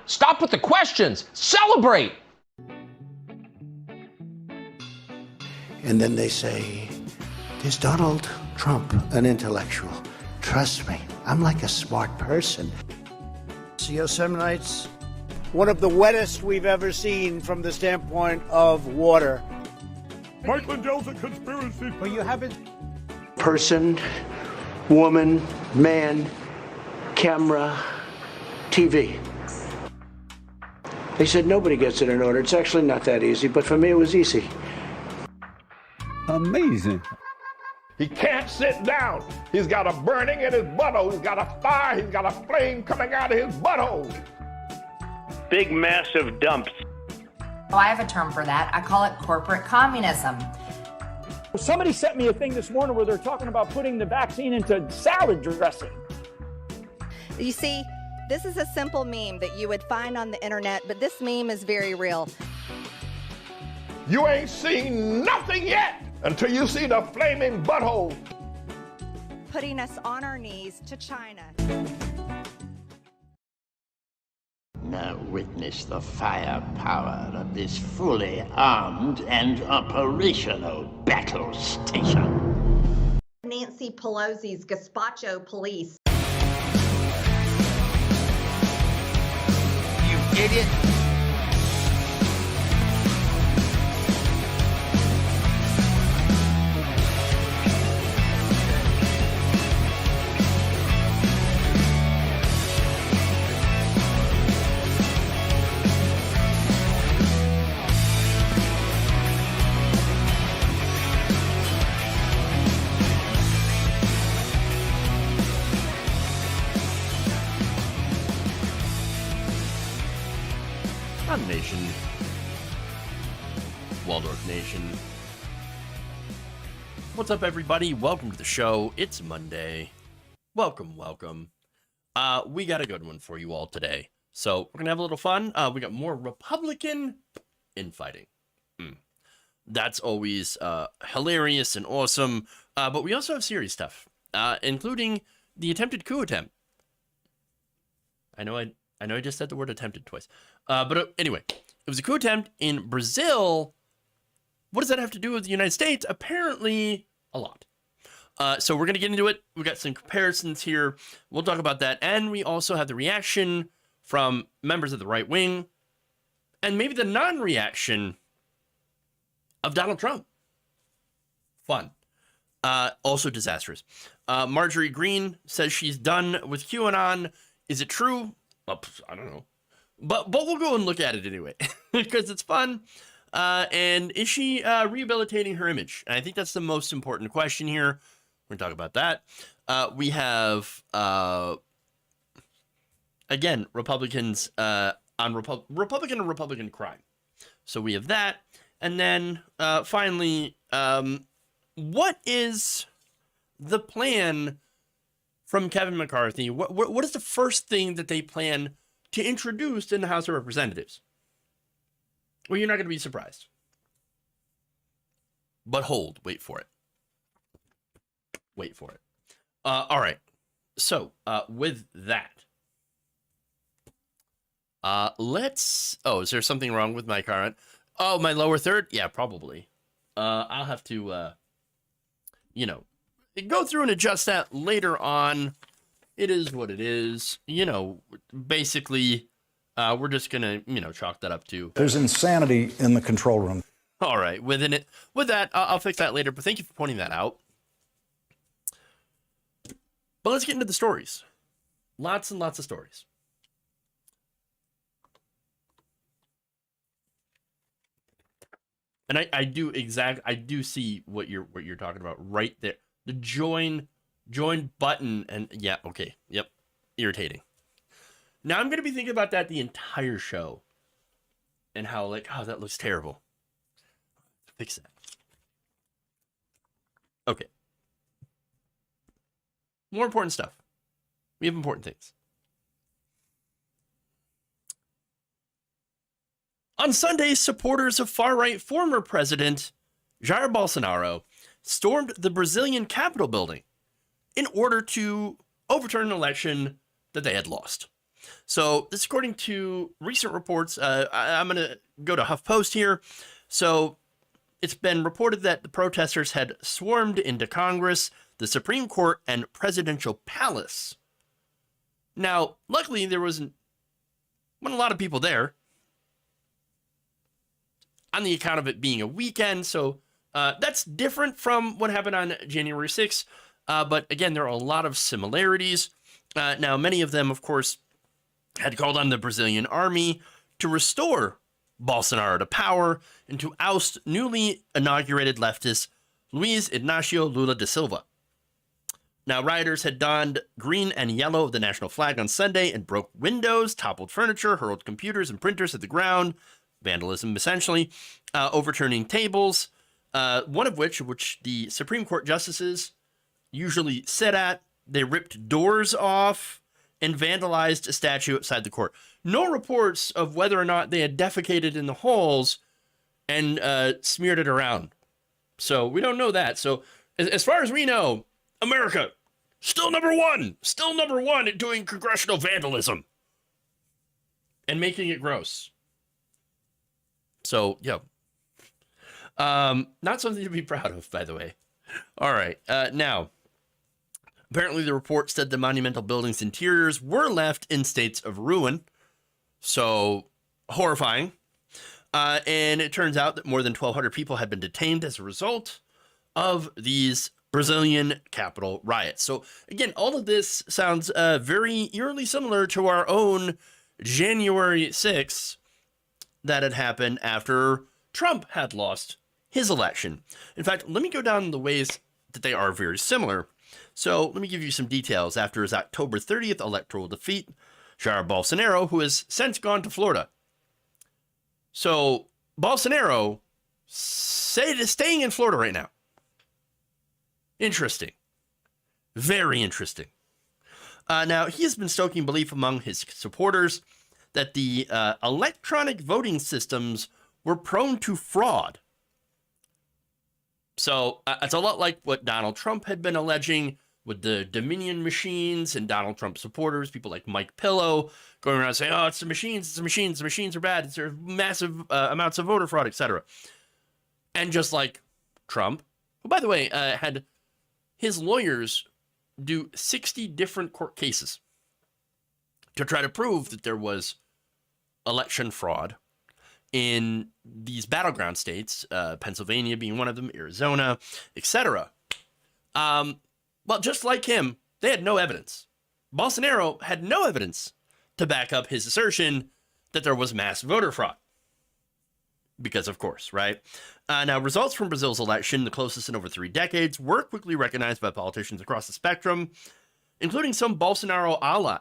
Stop with the questions. Celebrate. And then they say, is Donald Trump an intellectual? Trust me, I'm like a smart person. Yosemite's one of the wettest we've ever seen from the standpoint of water. Mike Lindell's a conspiracy. Well, you haven't. Person, woman, man, camera, TV. They said nobody gets it in order. It's actually not that easy, but for me it was easy. Amazing. He can't sit down. He's got a burning in his butthole. He's got a fire. He's got a flame coming out of his butthole. Big, massive dumps. Oh, I have a term for that. I call it corporate communism. Somebody sent me a thing this morning where they're talking about putting the vaccine into salad dressing. You see, this is a simple meme that you would find on the internet, but this meme is very real. You ain't seen nothing yet until you see the flaming butthole. Putting us on our knees to China. Now witness the firepower of this fully armed and operational battle station. Nancy Pelosi's gazpacho police. You idiot! Nation, Waldorf Nation. What's up, everybody? Welcome to the show. It's Monday. Welcome. We got a good one for you all today. So we're gonna have a little fun. We got more Republican infighting. That's always hilarious and awesome. But we also have serious stuff, including the attempted coup attempt. I know I just said the word attempted twice. But anyway, it was a coup attempt in Brazil. What does that have to do with the United States? Apparently, a lot. So we're going to get into it. We got some comparisons here. We'll talk about that. And we also have the reaction from members of the right wing. And maybe the non-reaction of Donald Trump. Fun. Also disastrous. Marjorie Greene says she's done with QAnon. Is it true? I don't know. But we'll go and look at it anyway, because it's fun. And is she rehabilitating her image? And I think that's the most important question here. We're going to talk about that. We have, again, Republicans on Republican and Republican crime. So we have that. And then finally, what is the plan from Kevin McCarthy? What is the first thing that they plan to introduce in the House of Representatives? Well, you're not going to be surprised. But hold, wait for it. All right. So, with that, is there something wrong with my current? Oh, my lower third? Yeah, probably. I'll have to, go through and adjust that later on. It is what it is. Basically, we're just going to, chalk that up to. There's insanity in the control room. All right. With that, I'll fix that later. But thank you for pointing that out. But let's get into the stories. Lots and lots of stories. And I do see what you're talking about right there. The join button, and yeah, okay, yep, irritating. Now I'm gonna be thinking about that the entire show, and how that looks terrible. Fix that. Okay. More important stuff. We have important things. On Sunday, supporters of far-right former President Jair Bolsonaro stormed the Brazilian Capitol building in order to overturn an election that they had lost. So this, according to recent reports, I'm going to go to HuffPost here. So it's been reported that the protesters had swarmed into Congress, the Supreme Court, and Presidential Palace. Now, luckily, there wasn't a lot of people there on the account of it being a weekend. So that's different from what happened on January 6th. But again, there are a lot of similarities. Now, many of them, of course, had called on the Brazilian army to restore Bolsonaro to power and to oust newly inaugurated leftist Luiz Inácio Lula da Silva. Now, rioters had donned green and yellow of the national flag on Sunday and broke windows, toppled furniture, hurled computers and printers at the ground, vandalism essentially, overturning tables, one of which the Supreme Court justices usually sit at. They ripped doors off and vandalized a statue outside the court. No reports of whether or not they had defecated in the halls and smeared it around. So we don't know that. So as far as we know, America, still number one at doing congressional vandalism and making it gross. So, yeah. Not something to be proud of, by the way. All right. Now, apparently the report said the monumental building's interiors were left in states of ruin. So, horrifying. And it turns out that more than 1,200 people had been detained as a result of these Brazilian Capitol riots. So, again, all of this sounds very eerily similar to our own January 6th that had happened after Trump had lost his election. In fact, let me go down the ways that they are very similar. So let me give you some details. After his October 30th electoral defeat, Jair Bolsonaro, who has since gone to Florida. So Bolsonaro is staying in Florida right now. Interesting. Very interesting. Now, he has been stoking belief among his supporters that the electronic voting systems were prone to fraud. So it's a lot like what Donald Trump had been alleging with the Dominion machines and Donald Trump supporters, people like Mike Pillow going around saying, oh, it's the machines, the machines are bad, there's massive amounts of voter fraud, etc. And just like Trump, who, by the way, had his lawyers do 60 different court cases to try to prove that there was election fraud in these battleground states, Pennsylvania being one of them, Arizona, etc. Well, just like him, they had no evidence. Bolsonaro had no evidence to back up his assertion that there was mass voter fraud. Because, of course, right? Now, results from Brazil's election, the closest in over 3 decades, were quickly recognized by politicians across the spectrum, including some Bolsonaro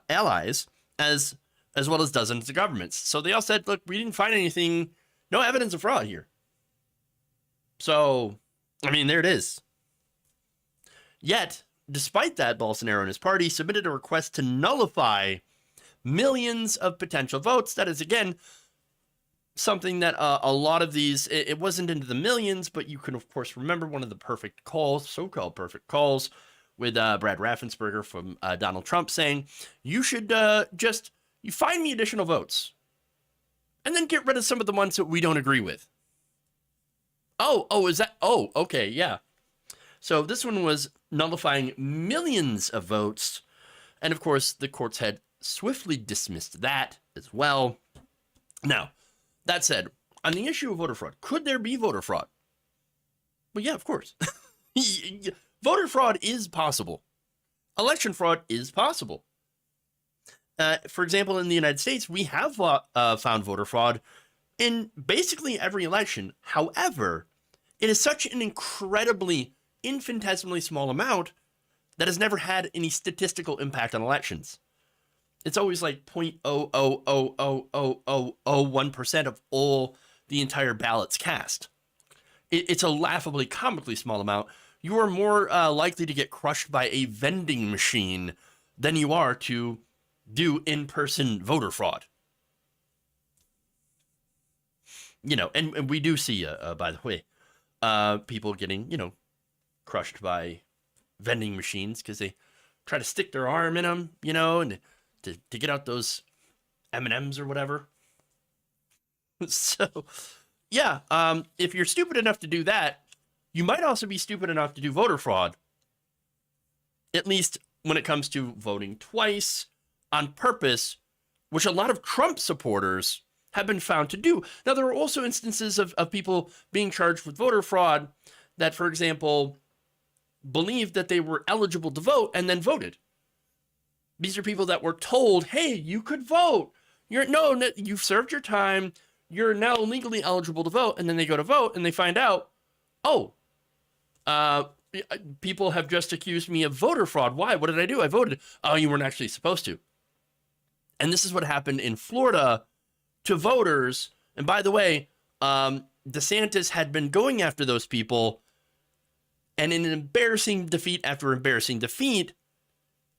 allies, as well as dozens of governments. So they all said, look, we didn't find anything, no evidence of fraud here. So, I mean, there it is. Yet, despite that, Bolsonaro and his party submitted a request to nullify millions of potential votes. That is, again, something that a lot of these, it wasn't into the millions, but you can, of course, remember one of the perfect calls, so-called perfect calls, with Brad Raffensperger from Donald Trump saying, you should you find me additional votes and then get rid of some of the ones that we don't agree with. Is that? Oh, okay, yeah. So this one was nullifying millions of votes. And of course, the courts had swiftly dismissed that as well. Now, that said, on the issue of voter fraud, could there be voter fraud? Well, yeah, of course. Voter fraud is possible. Election fraud is possible. For example, in the United States, we have found voter fraud in basically every election. However, it is such an incredibly infinitesimally small amount that has never had any statistical impact on elections. It's always like 0.0000001% of all the entire ballots cast. It's a laughably, comically small amount. You are more likely to get crushed by a vending machine than you are to do in-person voter fraud. You know, and we do see, by the way, people getting, crushed by vending machines because they try to stick their arm in them, and to get out those M&Ms or whatever. So, yeah, if you're stupid enough to do that, you might also be stupid enough to do voter fraud, at least when it comes to voting twice on purpose, which a lot of Trump supporters have been found to do. Now, there are also instances of people being charged with voter fraud that, for example, believed that they were eligible to vote and then voted. These are people that were told, hey, you could vote. You've served your time. You're now legally eligible to vote. And then they go to vote and they find out, people have just accused me of voter fraud. Why? What did I do? I voted. Oh, you weren't actually supposed to. And this is what happened in Florida to voters. And by the way, DeSantis had been going after those people. And in an embarrassing defeat after embarrassing defeat,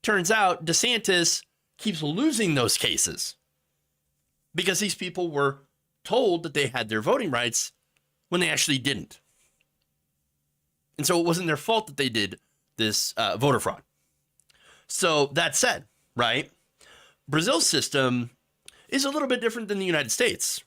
turns out DeSantis keeps losing those cases because these people were told that they had their voting rights when they actually didn't. And so it wasn't their fault that they did this voter fraud. So that said, right, Brazil's system is a little bit different than the United States.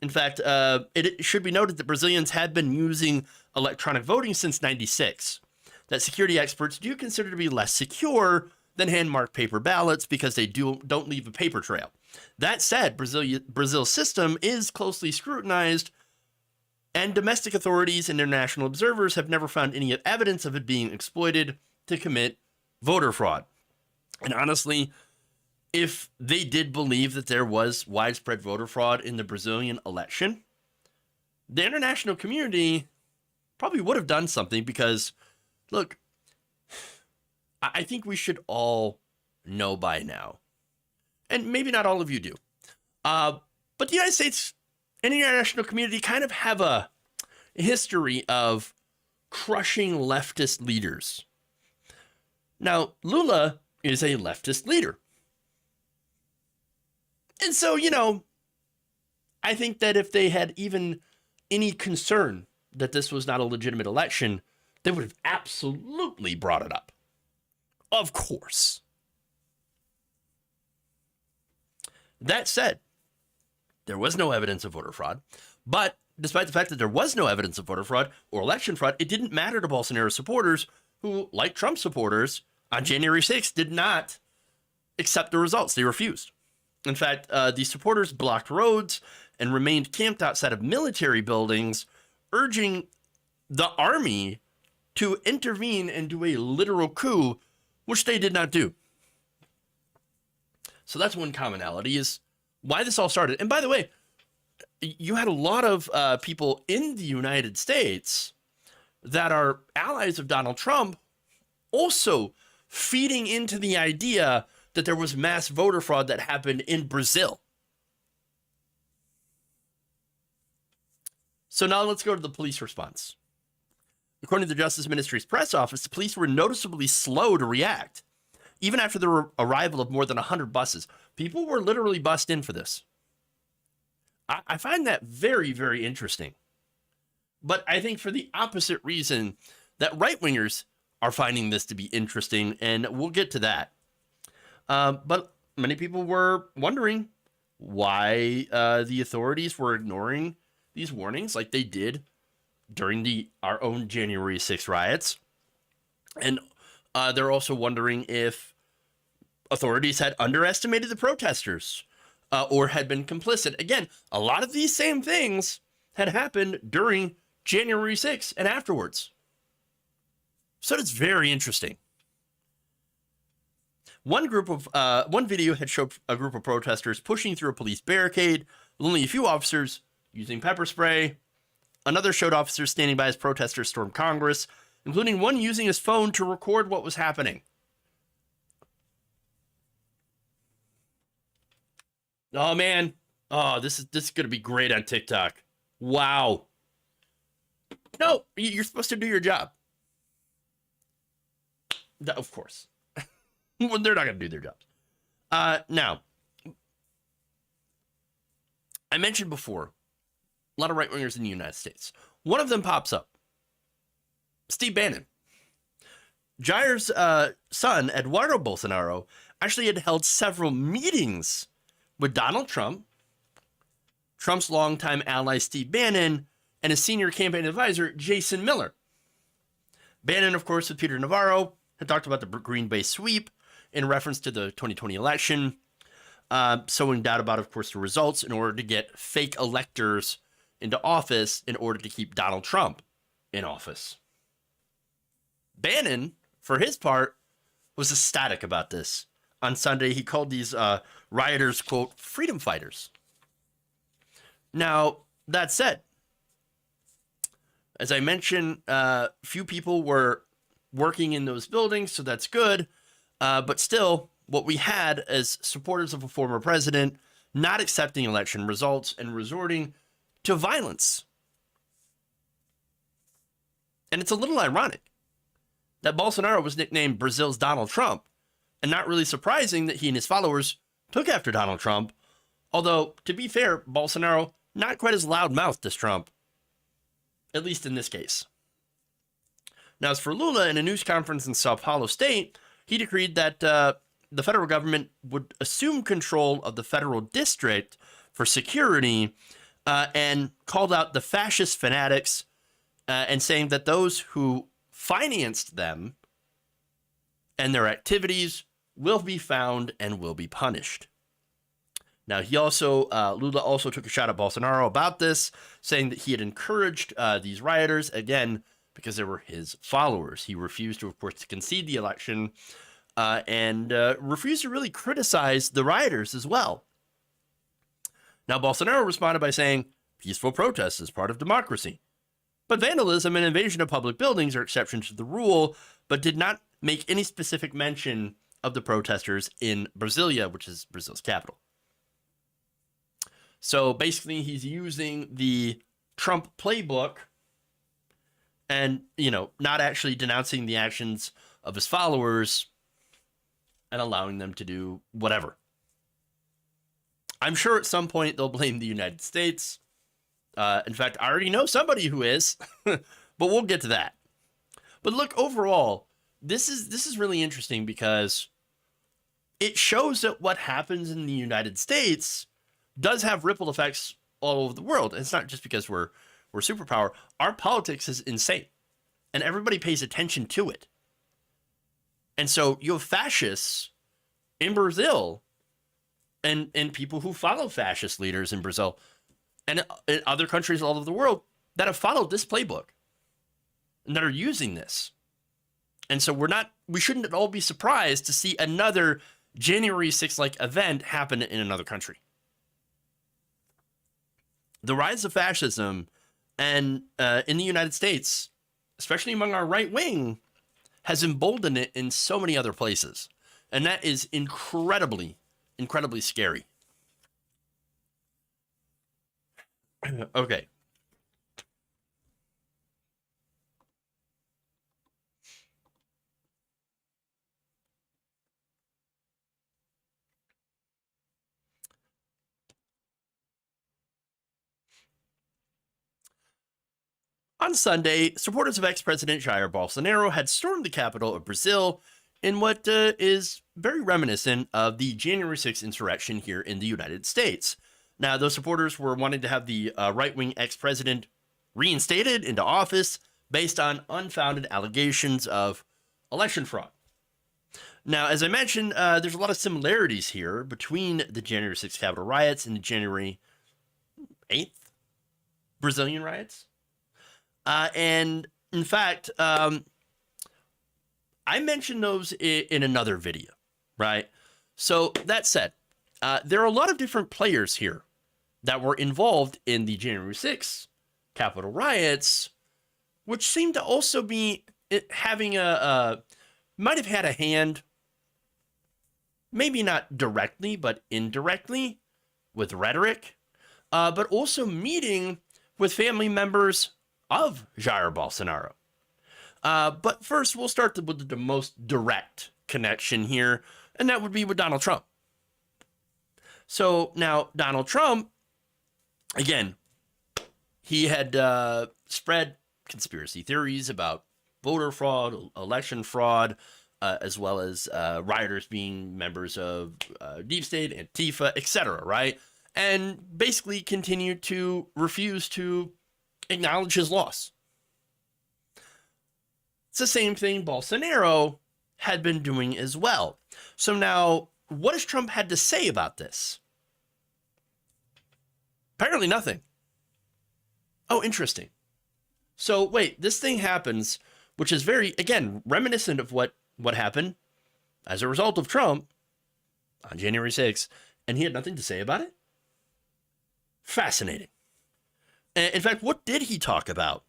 In fact, it should be noted that Brazilians had been using electronic voting since '96. That security experts do consider to be less secure than hand-marked paper ballots because they don't leave a paper trail. That said, Brazil's system is closely scrutinized, and domestic authorities and international observers have never found any evidence of it being exploited to commit voter fraud. And honestly, if they did believe that there was widespread voter fraud in the Brazilian election, the international community probably would have done something because, look, I think we should all know by now, and maybe not all of you do, but the United States and the international community kind of have a history of crushing leftist leaders. Now, Lula is a leftist leader. And so, I think that if they had even any concern that this was not a legitimate election, they would have absolutely brought it up. Of course. That said, there was no evidence of voter fraud, but despite the fact that there was no evidence of voter fraud or election fraud, it didn't matter to Bolsonaro supporters who, like Trump supporters, on January 6th did not accept the results. They refused. In fact, the supporters blocked roads and remained camped outside of military buildings, urging the army to intervene and do a literal coup, which they did not do. So that's one commonality, is why this all started. And by the way, you had a lot of people in the United States that are allies of Donald Trump also feeding into the idea that there was mass voter fraud that happened in Brazil. So now let's go to the police response. According to the Justice Ministry's press office, the police were noticeably slow to react. Even after the arrival of more than 100 buses, people were literally bussed in for this. I find that very, very interesting. But I think for the opposite reason that right-wingers are finding this to be interesting, and we'll get to that. But many people were wondering why the authorities were ignoring these warnings like they did during our own January 6th riots. And they're also wondering if authorities had underestimated the protesters or had been complicit. Again, a lot of these same things had happened during January 6th and afterwards. So it's very interesting. One video had showed a group of protesters pushing through a police barricade with only a few officers using pepper spray. Another showed officers standing by as protesters stormed Congress, including one using his phone to record what was happening. Oh man. Oh, this is going to be great on TikTok. Wow. No, you're supposed to do your job. Of course. Well, they're not going to do their jobs. Now, I mentioned before, a lot of right-wingers in the United States. One of them pops up. Steve Bannon. Jair's son, Eduardo Bolsonaro, actually had held several meetings with Donald Trump, Trump's longtime ally Steve Bannon, and his senior campaign advisor Jason Miller. Bannon, of course, with Peter Navarro, had talked about the Green Bay sweep in reference to the 2020 election, sowing doubt about, of course, the results in order to get fake electors into office in order to keep Donald Trump in office. Bannon, for his part, was ecstatic about this. On Sunday, he called these rioters, quote, freedom fighters. Now, that said, as I mentioned, few people were working in those buildings, so that's good. But still, what we had as supporters of a former president not accepting election results and resorting to violence. And it's a little ironic that Bolsonaro was nicknamed Brazil's Donald Trump, and not really surprising that he and his followers took after Donald Trump. Although, to be fair, Bolsonaro not quite as loud-mouthed as Trump, at least in this case. Now, as for Lula, in a news conference in Sao Paulo State, he decreed that the federal government would assume control of the federal district for security and called out the fascist fanatics and saying that those who financed them and their activities will be found and will be punished. Now, Lula also took a shot at Bolsonaro about this, saying that he had encouraged these rioters, again, because they were his followers. He refused to, of course, to concede the election and refused to really criticize the rioters as well. Now, Bolsonaro responded by saying, peaceful protest is part of democracy. But vandalism and invasion of public buildings are exceptions to the rule, but did not make any specific mention of the protesters in Brasilia, which is Brazil's capital. So basically, he's using the Trump playbook and, not actually denouncing the actions of his followers and allowing them to do whatever. I'm sure at some point they'll blame the United States. In fact, I already know somebody who is, but we'll get to that. But look, overall, this is really interesting because it shows that what happens in the United States does have ripple effects all over the world. And it's not just because we're a superpower. Our politics is insane, and everybody pays attention to it. And so you have fascists in Brazil and people who follow fascist leaders in Brazil and in other countries all over the world that have followed this playbook and that are using this. And so we shouldn't at all be surprised to see another January 6th-like event happen in another country. The rise of fascism and in the United States, especially among our right wing, has emboldened it in so many other places. And that is incredibly, incredibly scary. Okay. On Sunday, supporters of ex-President Jair Bolsonaro had stormed the capital of Brazil in what is very reminiscent of the January 6th insurrection here in the United States. Now, those supporters were wanting to have the right-wing ex-president reinstated into office based on unfounded allegations of election fraud. Now, as I mentioned, there's a lot of similarities here between the January 6th Capitol riots and the January 8th Brazilian riots. And in fact, I mentioned those in another video, right? So that said, there are a lot of different players here that were involved in the January 6th Capitol riots, which seem to also be having might have had a hand, maybe not directly, but indirectly with rhetoric, but also meeting with family members of Jair Bolsonaro. But first, we'll start with the most direct connection here, and that would be with Donald Trump. So now, Donald Trump, again, he had spread conspiracy theories about voter fraud, election fraud, as well as rioters being members of Deep State, Antifa, etc., right? And basically continued to refuse to acknowledge his loss. It's the same thing Bolsonaro had been doing as well. So now, what has Trump had to say about this? Apparently nothing. Oh, interesting. So wait, this thing happens, which is very, again, reminiscent of what happened as a result of Trump on January 6th, and he had nothing to say about it? Fascinating. In fact, what did he talk about?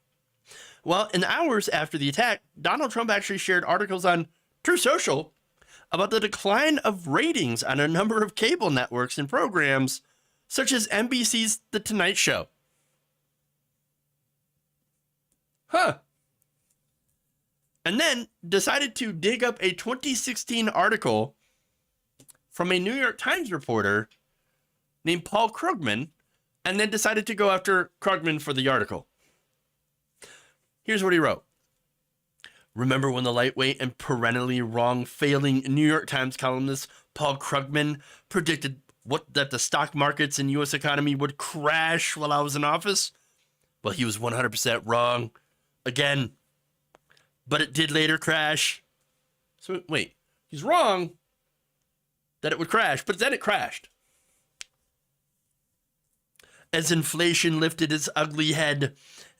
Well, in the hours after the attack, Donald Trump actually shared articles on True Social about the decline of ratings on a number of cable networks and programs, such as NBC's The Tonight Show. Huh. And then decided to dig up a 2016 article from a New York Times reporter named Paul Krugman, and then decided to go after Krugman for the article. Here's what he wrote. Remember when the lightweight and perennially wrong failing New York Times columnist Paul Krugman predicted that the stock markets and U.S. economy would crash while I was in office? Well, he was 100% wrong. Again. But it did later crash. So wait, he's wrong that it would crash, but then it crashed. As inflation lifted its ugly head,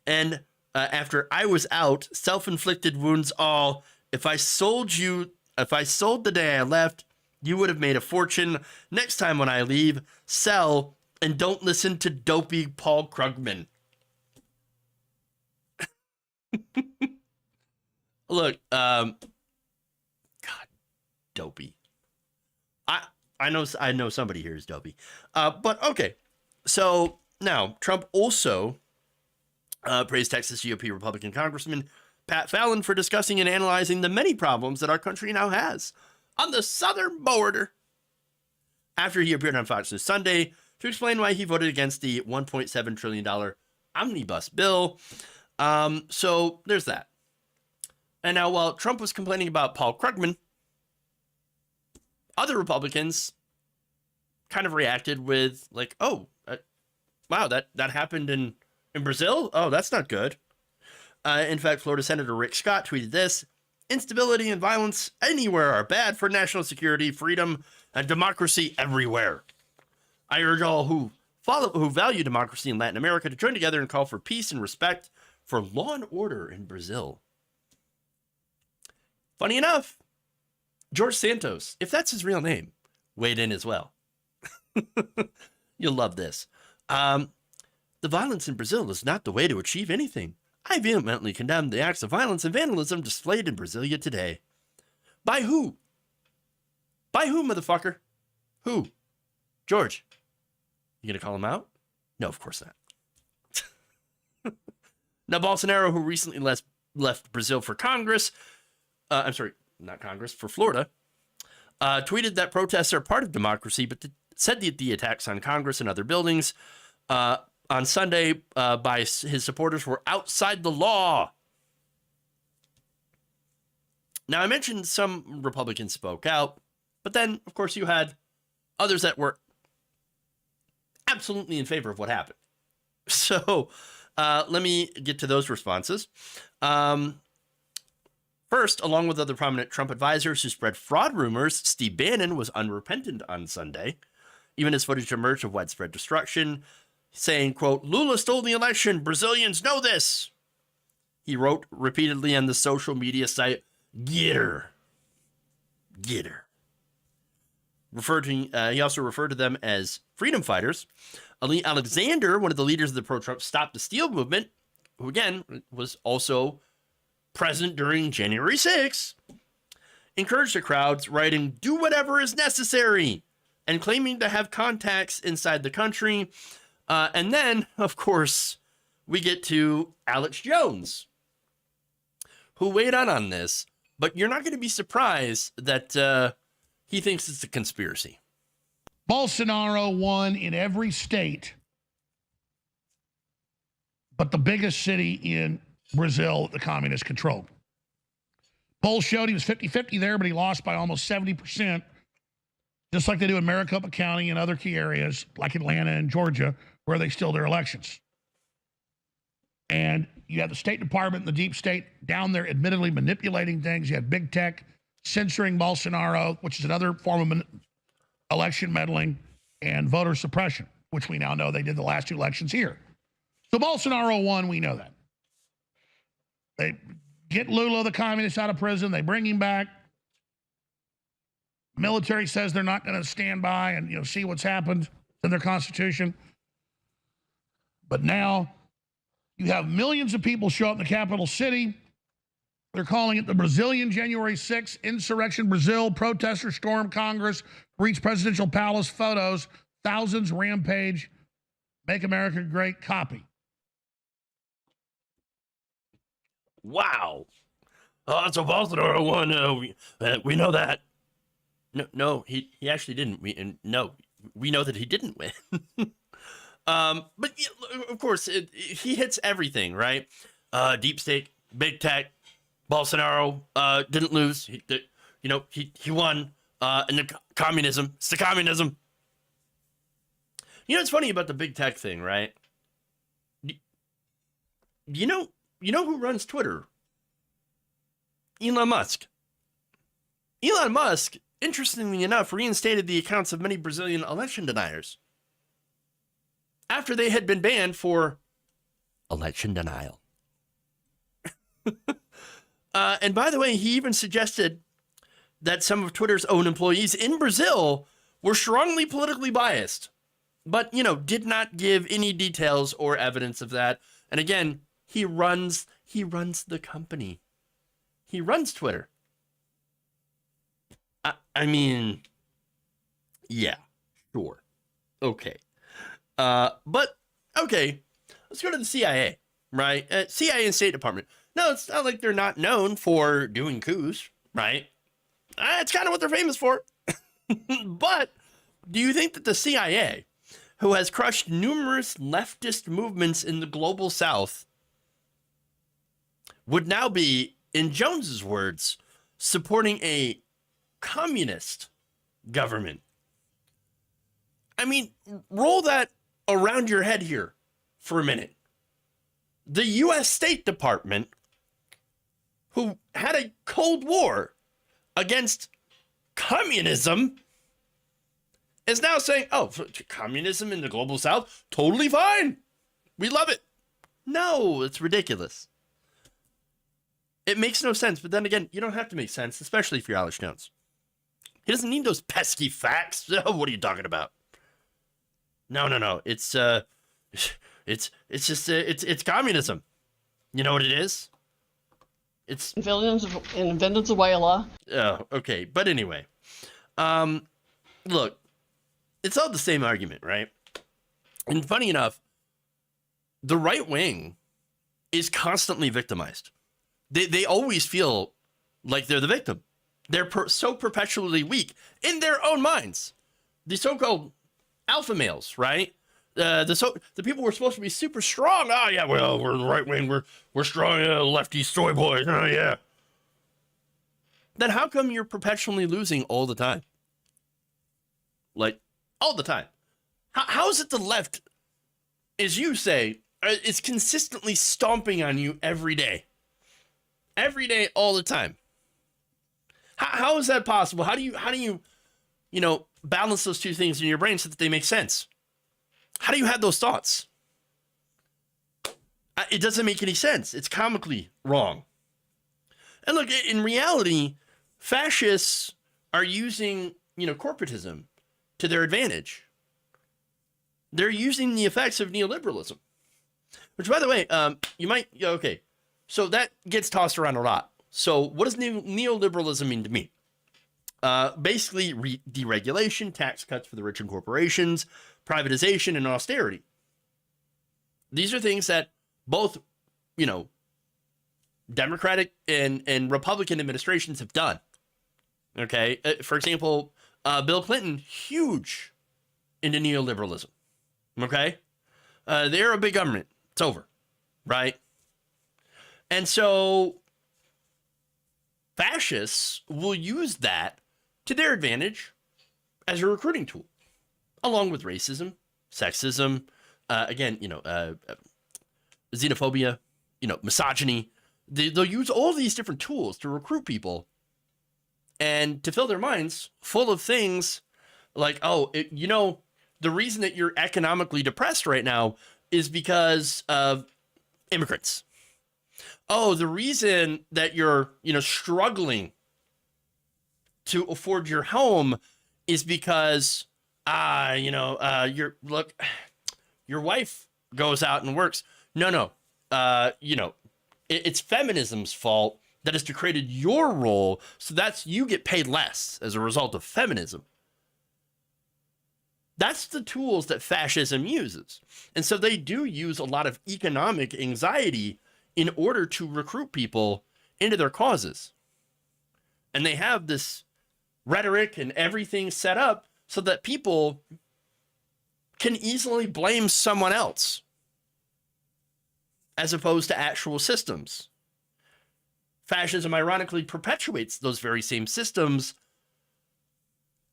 and after I was out, self-inflicted wounds all. If I sold the day I left, you would have made a fortune. Next time when I leave, sell and don't listen to dopey Paul Krugman. Look, God, dopey. I know somebody here is dopey. But okay. So now Trump also praised Texas GOP Republican Congressman Pat Fallon for discussing and analyzing the many problems that our country now has on the southern border, after he appeared on Fox News Sunday to explain why he voted against the $1.7 trillion omnibus bill. So there's that. And now, while Trump was complaining about Paul Krugman, other Republicans kind of reacted with like, oh, wow, that happened in Brazil? Oh, that's not good. In fact, Florida Senator Rick Scott tweeted this: instability and violence anywhere are bad for national security, freedom, and democracy everywhere. I urge all who value democracy in Latin America to join together and call for peace and respect for law and order in Brazil. Funny enough, George Santos, if that's his real name, weighed in as well. You'll love this. The violence in Brazil is not the way to achieve anything. I vehemently condemn the acts of violence and vandalism displayed in Brasilia today. By who? By who, motherfucker? Who? George, you gonna call him out? No, of course not. Now, Bolsonaro, who recently left Brazil for Congress, for Florida, tweeted that protests are part of democracy, but said that the attacks on Congress and other buildings on Sunday by his supporters were outside the law. Now, I mentioned some Republicans spoke out, but then, of course, you had others that were absolutely in favor of what happened. So let me get to those responses. First, along with other prominent Trump advisors who spread fraud rumors, Steve Bannon was unrepentant on Sunday, even as footage emerged of widespread destruction, saying, quote, Lula stole the election. Brazilians know this. He wrote repeatedly on the social media site, get her. Get her. He also referred to them as freedom fighters. Ali Alexander, one of the leaders of the pro-Trump Stop the Steal movement, who again was also present during January 6th, encouraged the crowds, writing, do whatever is necessary, and claiming to have contacts inside the country. And then, of course, we get to Alex Jones, who weighed in on this, but you're not going to be surprised that he thinks it's a conspiracy. Bolsonaro won in every state, but the biggest city in Brazil, the communists controlled. Polls showed he was 50-50 there, but he lost by almost 70%, just like they do in Maricopa County and other key areas like Atlanta and Georgia, where they steal their elections. And you have the State Department and the deep state down there admittedly manipulating things. You have big tech censoring Bolsonaro, which is another form of election meddling, and voter suppression, which we now know they did the last 2 elections here. So Bolsonaro won, we know that. They get Lula, the communist, out of prison. They bring him back. Military says they're not going to stand by and see what's happened in their constitution. But now you have millions of people show up in the capital city. They're calling it the Brazilian January 6th insurrection. Brazil protesters storm Congress, breach presidential palace. Photos, thousands rampage. Make America Great copy. Wow. Oh, so Bolsonaro won. We know that. No, he actually didn't. We know that he didn't win. But of course, he hits everything, right? Deep state, big tech. Bolsonaro didn't lose. He won. And the communism. It's the communism. It's funny about the big tech thing, right? You know who runs Twitter? Elon Musk. Elon Musk, interestingly enough, reinstated the accounts of many Brazilian election deniers after they had been banned for election denial. And by the way, he even suggested that some of Twitter's own employees in Brazil were strongly politically biased, but, did not give any details or evidence of that. And again, he runs the company. He runs Twitter. I mean, yeah, sure. Okay. But, okay, let's go to the CIA, right? CIA and State Department. No, it's not like they're not known for doing coups, right? It's kind of what they're famous for. But do you think that the CIA, who has crushed numerous leftist movements in the global South, would now be, in Jones's words, supporting a communist government? I mean, roll that around your head here for a minute. The U.S. State Department, who had a Cold War against communism, is now saying, oh, communism in the global South, totally fine. We love it. No, it's ridiculous. It makes no sense. But then again, you don't have to make sense, especially if you're Alex Jones. He doesn't need those pesky facts. What are you talking about? No. It's just communism. You know what it is? It's in Venezuela. Oh, okay. But anyway, look, it's all the same argument, right? And funny enough, the right wing is constantly victimized. They always feel like they're the victim. They're so perpetually weak in their own minds. The so-called alpha males, right? The people were supposed to be super strong. Oh yeah, well, we're the right wing. We're strong, lefty soy boys. Oh yeah. Then how come you're perpetually losing all the time? Like all the time. How is it the left, as you say, is consistently stomping on you every day? Every day, all the time. How is that possible? How do you balance those two things in your brain so that they make sense? How do you have those thoughts? It doesn't make any sense. It's comically wrong. And look, in reality, fascists are using, corporatism to their advantage. They're using the effects of neoliberalism, which, by the way, okay. So that gets tossed around a lot. So what does neoliberalism mean to me? Basically, deregulation, tax cuts for the rich and corporations, privatization, and austerity. These are things that both, Democratic and Republican administrations have done. Okay. For example, Bill Clinton, huge into neoliberalism. Okay. They're a big government. It's over. Right. And so fascists will use that to their advantage as a recruiting tool, along with racism, sexism, xenophobia, misogyny. They'll use all these different tools to recruit people and to fill their minds full of things like, the reason that you're economically depressed right now is because of immigrants. Oh, the reason that you're, struggling to afford your home is because, your wife goes out and works. No. It's feminism's fault that has created your role. So you get paid less as a result of feminism. That's the tools that fascism uses. And so they do use a lot of economic anxiety in order to recruit people into their causes. And they have this rhetoric and everything set up so that people can easily blame someone else as opposed to actual systems. Fascism ironically perpetuates those very same systems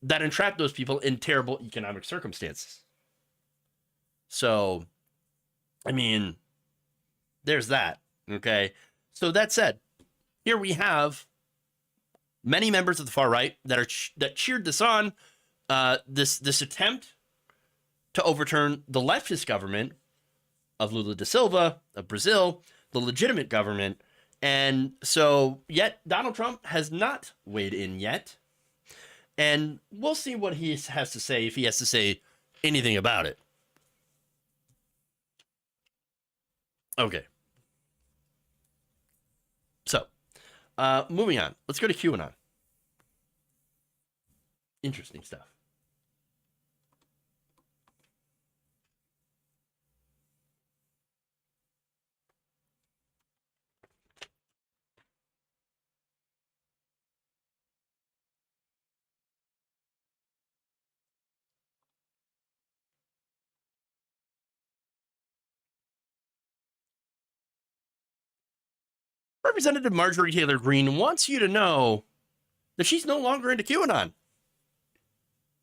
that entrap those people in terrible economic circumstances. So, there's that. Okay. So that said, here we have many members of the far right that cheered this on, this attempt to overturn the leftist government of Lula da Silva of Brazil, the legitimate government. And so yet Donald Trump has not weighed in yet. And we'll see what he has to say, if he has to say anything about it. Okay. So, moving on. Let's go to QAnon. Interesting stuff. Representative Marjorie Taylor Greene wants you to know that she's no longer into QAnon.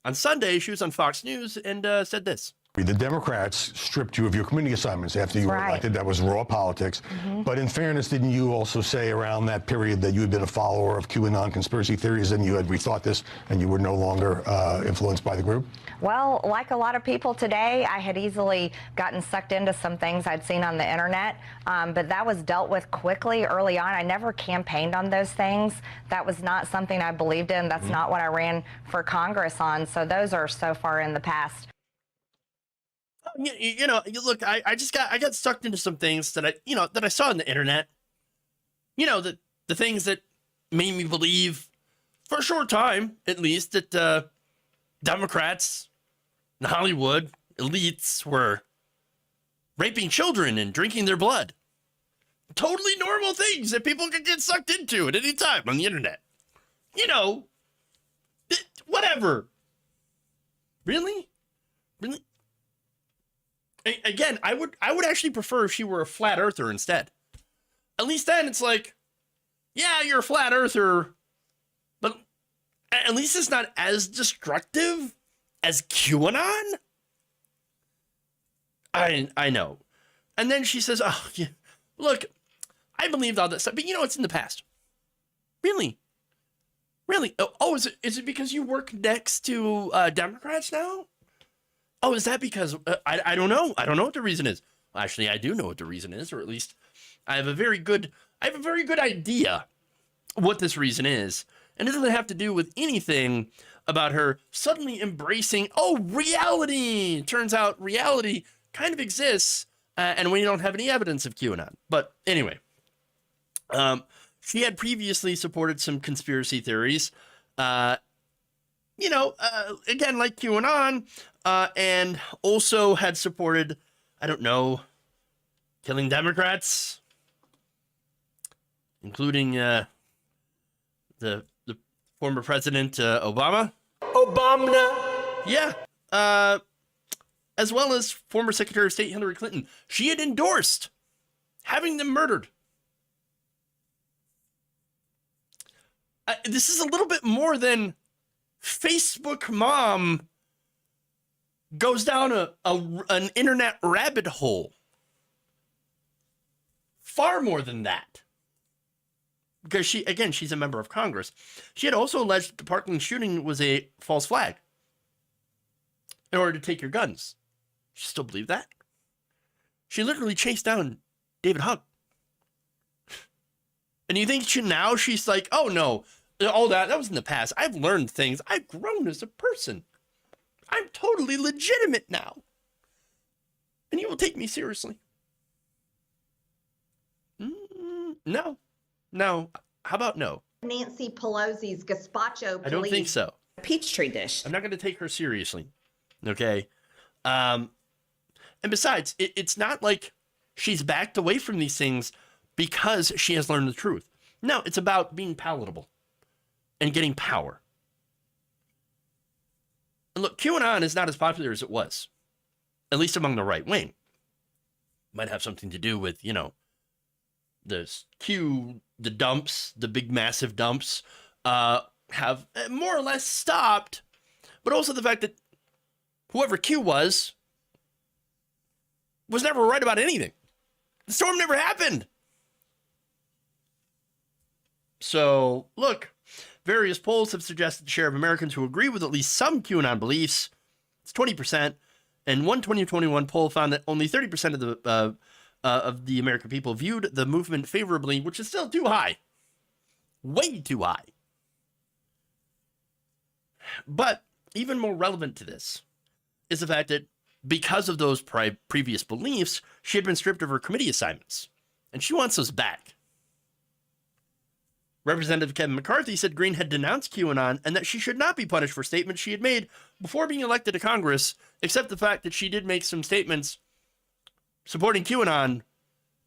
On Sunday, she was on Fox News and said this. The Democrats stripped you of your committee assignments after you were elected. That was raw politics. But in fairness, didn't you also say around that period that you had been a follower of QAnon conspiracy theories and you had rethought this and you were no longer influenced by the group? Well, like a lot of people today, I had easily gotten sucked into some things I'd seen on the internet, but that was dealt with quickly early on. I never campaigned on those things. That was not something I believed in. That's not what I ran for Congress on. So those are so far in the past. Look, I got sucked into some things that I saw on the internet. The things that made me believe, for a short time at least, that Democrats in Hollywood elites were raping children and drinking their blood. Totally normal things that people could get sucked into at any time on the internet. Whatever. Really? Again, I would actually prefer if she were a flat earther instead. At least then it's like, yeah, you're a flat earther, but at least it's not as destructive as QAnon. I know. And then she says, oh, yeah, look, I believed all that stuff, but it's in the past. Really? Oh, is it because you work next to Democrats now? Oh, is that because I don't know? I don't know what the reason is. Well, actually, I do know what the reason is, or at least I have a very good idea what this reason is, and it doesn't have to do with anything about her suddenly embracing reality. Turns out reality kind of exists, and we don't have any evidence of QAnon. But anyway, she had previously supported some conspiracy theories. Again, like QAnon, and also had supported, killing Democrats, including the former President Obama. Yeah. As well as former Secretary of State Hillary Clinton. She had endorsed having them murdered. This is a little bit more than Facebook mom goes down an internet rabbit hole. Far more than that. Because she's a member of Congress. She had also alleged that the Parkland shooting was a false flag in order to take your guns. She still believed that? She literally chased down David Hogg. And you think she's like, oh no, all that was in the past. I've learned things. I've grown as a person. I'm totally legitimate now. And you will take me seriously. No. How about no? Nancy Pelosi's gazpacho, please. I don't think so. Peachtree dish. I'm not going to take her seriously. Okay? And besides, it's not like she's backed away from these things because she has learned the truth. No, it's about being palatable and getting power. And look, QAnon is not as popular as it was, at least among the right wing. Might have something to do with, the dumps, the big massive dumps, have more or less stopped, but also the fact that whoever Q was never right about anything. The storm never happened. So, look, various polls have suggested the share of Americans who agree with at least some QAnon beliefs. It's 20%, and one 2021 poll found that only 30% of the American people viewed the movement favorably, which is still too high. Way too high. But even more relevant to this is the fact that because of those previous beliefs, she had been stripped of her committee assignments, and she wants those back. Representative Kevin McCarthy said Greene had denounced QAnon and that she should not be punished for statements she had made before being elected to Congress, except the fact that she did make some statements supporting QAnon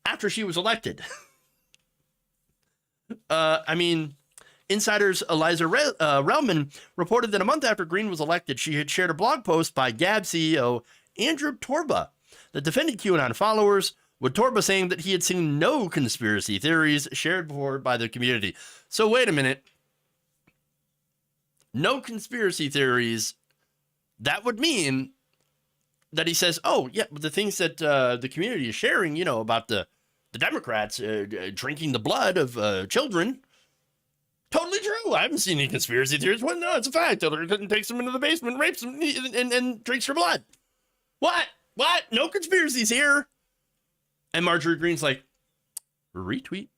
after she was elected. Insiders Eliza Relman reported that a month after Greene was elected, she had shared a blog post by Gab CEO Andrew Torba that defended QAnon followers, with Torba saying that he had seen no conspiracy theories shared before by the community. So wait a minute. No conspiracy theories. That would mean that he says, oh, yeah, but the things that the community is sharing, about the Democrats drinking the blood of children, totally true. I haven't seen any conspiracy theories. Well, no, it's a fact. Hillary Clinton takes them into the basement, rapes them, and drinks her blood. What? No conspiracies here. And Marjorie Greene's like, retweet.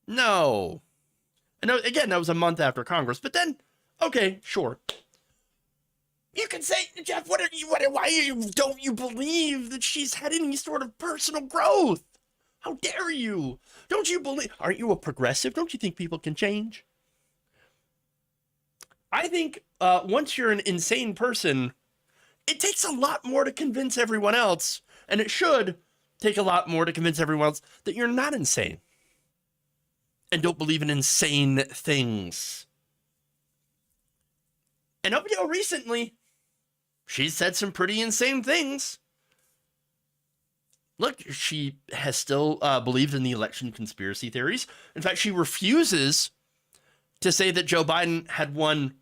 No. And again, that was a month after Congress. But then, okay, sure. You can say, Jeff, why don't you believe that she's had any sort of personal growth? How dare you? Don't you believe? Aren't you a progressive? Don't you think people can change? I think once you're an insane person, it takes a lot more to convince everyone else, and it should take a lot more to convince everyone else that you're not insane and don't believe in insane things. And up until recently, she's said some pretty insane things. Look, she has still believed in the election conspiracy theories. In fact, she refuses to say that Joe Biden had won,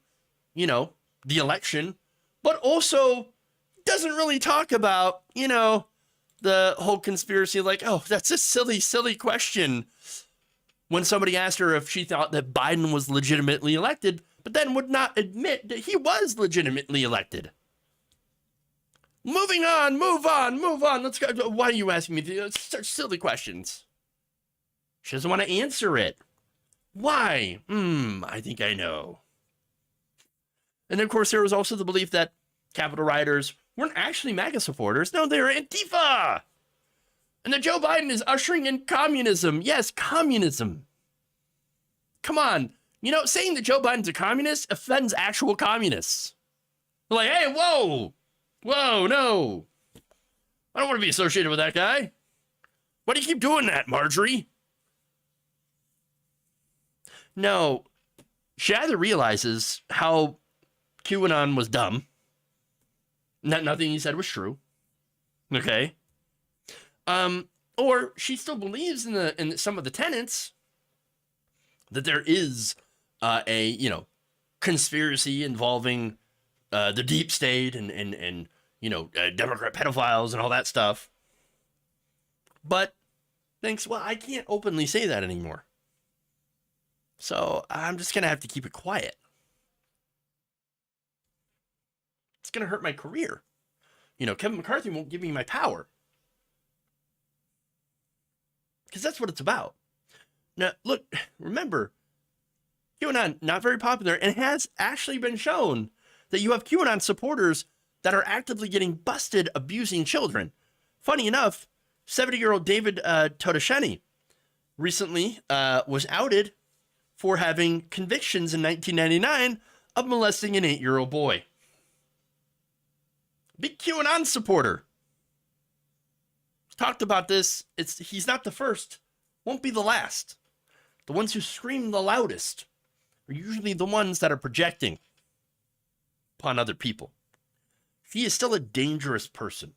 the election, but also doesn't really talk about, the whole conspiracy, like, oh, that's a silly, silly question. When somebody asked her if she thought that Biden was legitimately elected, but then would not admit that he was legitimately elected. Moving on, move on. Let's go. Why are you asking me such silly questions? She doesn't want to answer it. Why? I think I know. And of course, there was also the belief that Capitol rioters weren't actually MAGA supporters. No, they were Antifa. And that Joe Biden is ushering in communism. Yes, communism. Come on. Saying that Joe Biden's a communist offends actual communists. They're like, hey, whoa, no. I don't want to be associated with that guy. Why do you keep doing that, Marjorie? No, she either realizes how QAnon was dumb, that nothing he said was true, okay? Or she still believes in some of the tenets, that there is a, conspiracy involving the deep state and Democrat pedophiles and all that stuff. But thinks, well, I can't openly say that anymore. So I'm just going to have to keep it quiet. It's going to hurt my career. Kevin McCarthy won't give me my power. Because that's what it's about. Now, look, remember, QAnon, not very popular, and has actually been shown that you have QAnon supporters that are actively getting busted abusing children. Funny enough, 70-year-old David Totosheni recently was outed for having convictions in 1999 of molesting an 8-year-old boy. Big QAnon supporter. Talked about this. He's not the first, won't be the last. The ones who scream the loudest are usually the ones that are projecting upon other people. She is still a dangerous person,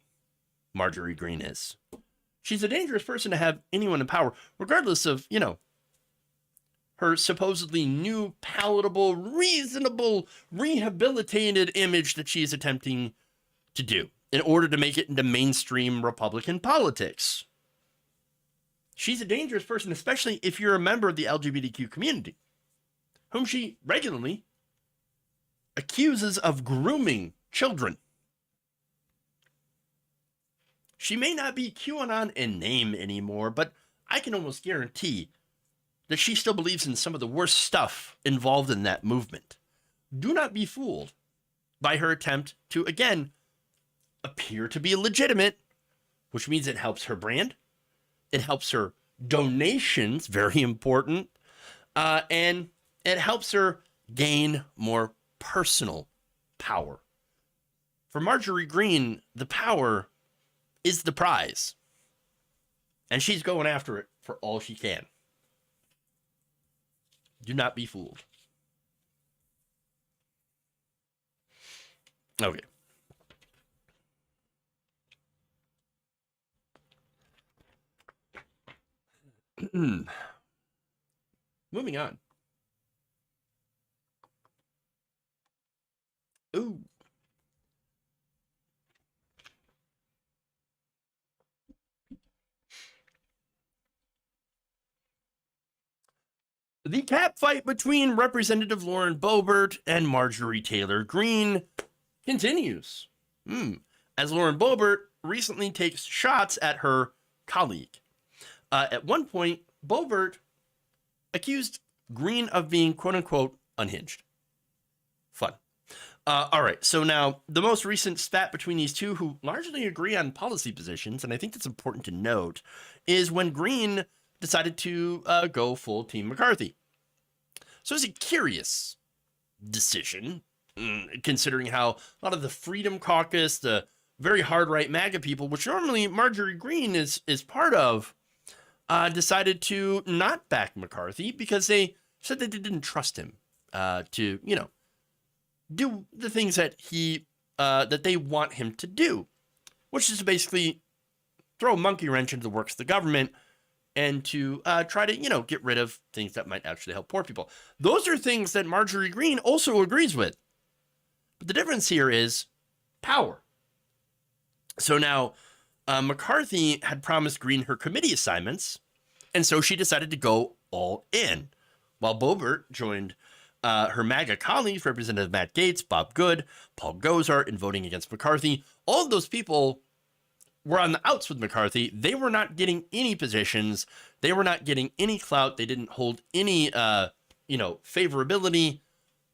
Marjorie Greene is. She's a dangerous person to have anyone in power, regardless of, her supposedly new, palatable, reasonable, rehabilitated image that she is attempting to do in order to make it into mainstream Republican politics. She's a dangerous person, especially if you're a member of the LGBTQ community, whom she regularly accuses of grooming children. She may not be QAnon in name anymore, but I can almost guarantee that she still believes in some of the worst stuff involved in that movement. Do not be fooled by her attempt to, again, appear to be legitimate, which means it helps her brand. It helps her donations, very important, and it helps her gain more personal power. For Marjorie Greene, the power is the prize, and she's going after it for all she can. Do not be fooled. Okay. Moving on. Ooh. The cat fight between Representative Lauren Boebert and Marjorie Taylor Greene continues. As Lauren Boebert recently takes shots at her colleague. At one point, Boebert accused Greene of being, quote-unquote, unhinged. Fun. All right, so now the most recent spat between these two, who largely agree on policy positions, and I think that's important to note, is when Greene decided to go full Team McCarthy. So it's a curious decision, considering how a lot of the Freedom Caucus, the very hard right MAGA people, which normally Marjorie Greene is part of, decided to not back McCarthy because they said that they didn't trust him to, do the things that that they want him to do, which is to basically throw a monkey wrench into the works of the government and to try to, get rid of things that might actually help poor people. Those are things that Marjorie Greene also agrees with. But the difference here is power. So now McCarthy had promised Greene her committee assignments, and so she decided to go all in, while Boebert joined her MAGA colleagues, Representative Matt Gaetz, Bob Good, Paul Gosar, in voting against McCarthy. All of those people were on the outs with McCarthy. They were not getting any positions. They were not getting any clout. They didn't hold any, favorability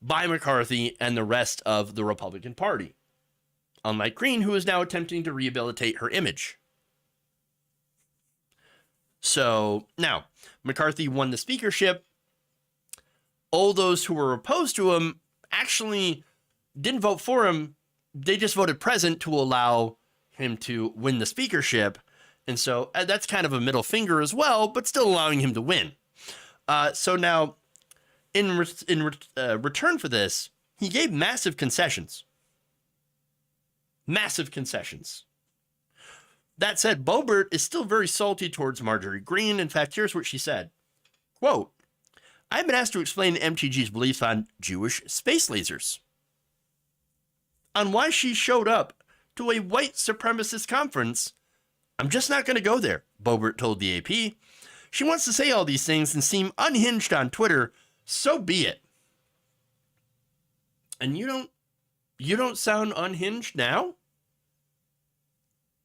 by McCarthy and the rest of the Republican Party. Unlike Greene, who is now attempting to rehabilitate her image. So now McCarthy won the speakership. All those who were opposed to him actually didn't vote for him. They just voted present to allow him to win the speakership. And so that's kind of a middle finger as well, but still allowing him to win. So now in return for this, he gave massive concessions. Massive concessions. That said, Boebert is still very salty towards Marjorie Greene. In fact, here's what she said. Quote, I've been asked to explain MTG's beliefs on Jewish space lasers, on why she showed up to a white supremacist conference. I'm just not going to go there, Boebert told the AP. She wants to say all these things and seem unhinged on Twitter. So be it. And you don't sound unhinged now?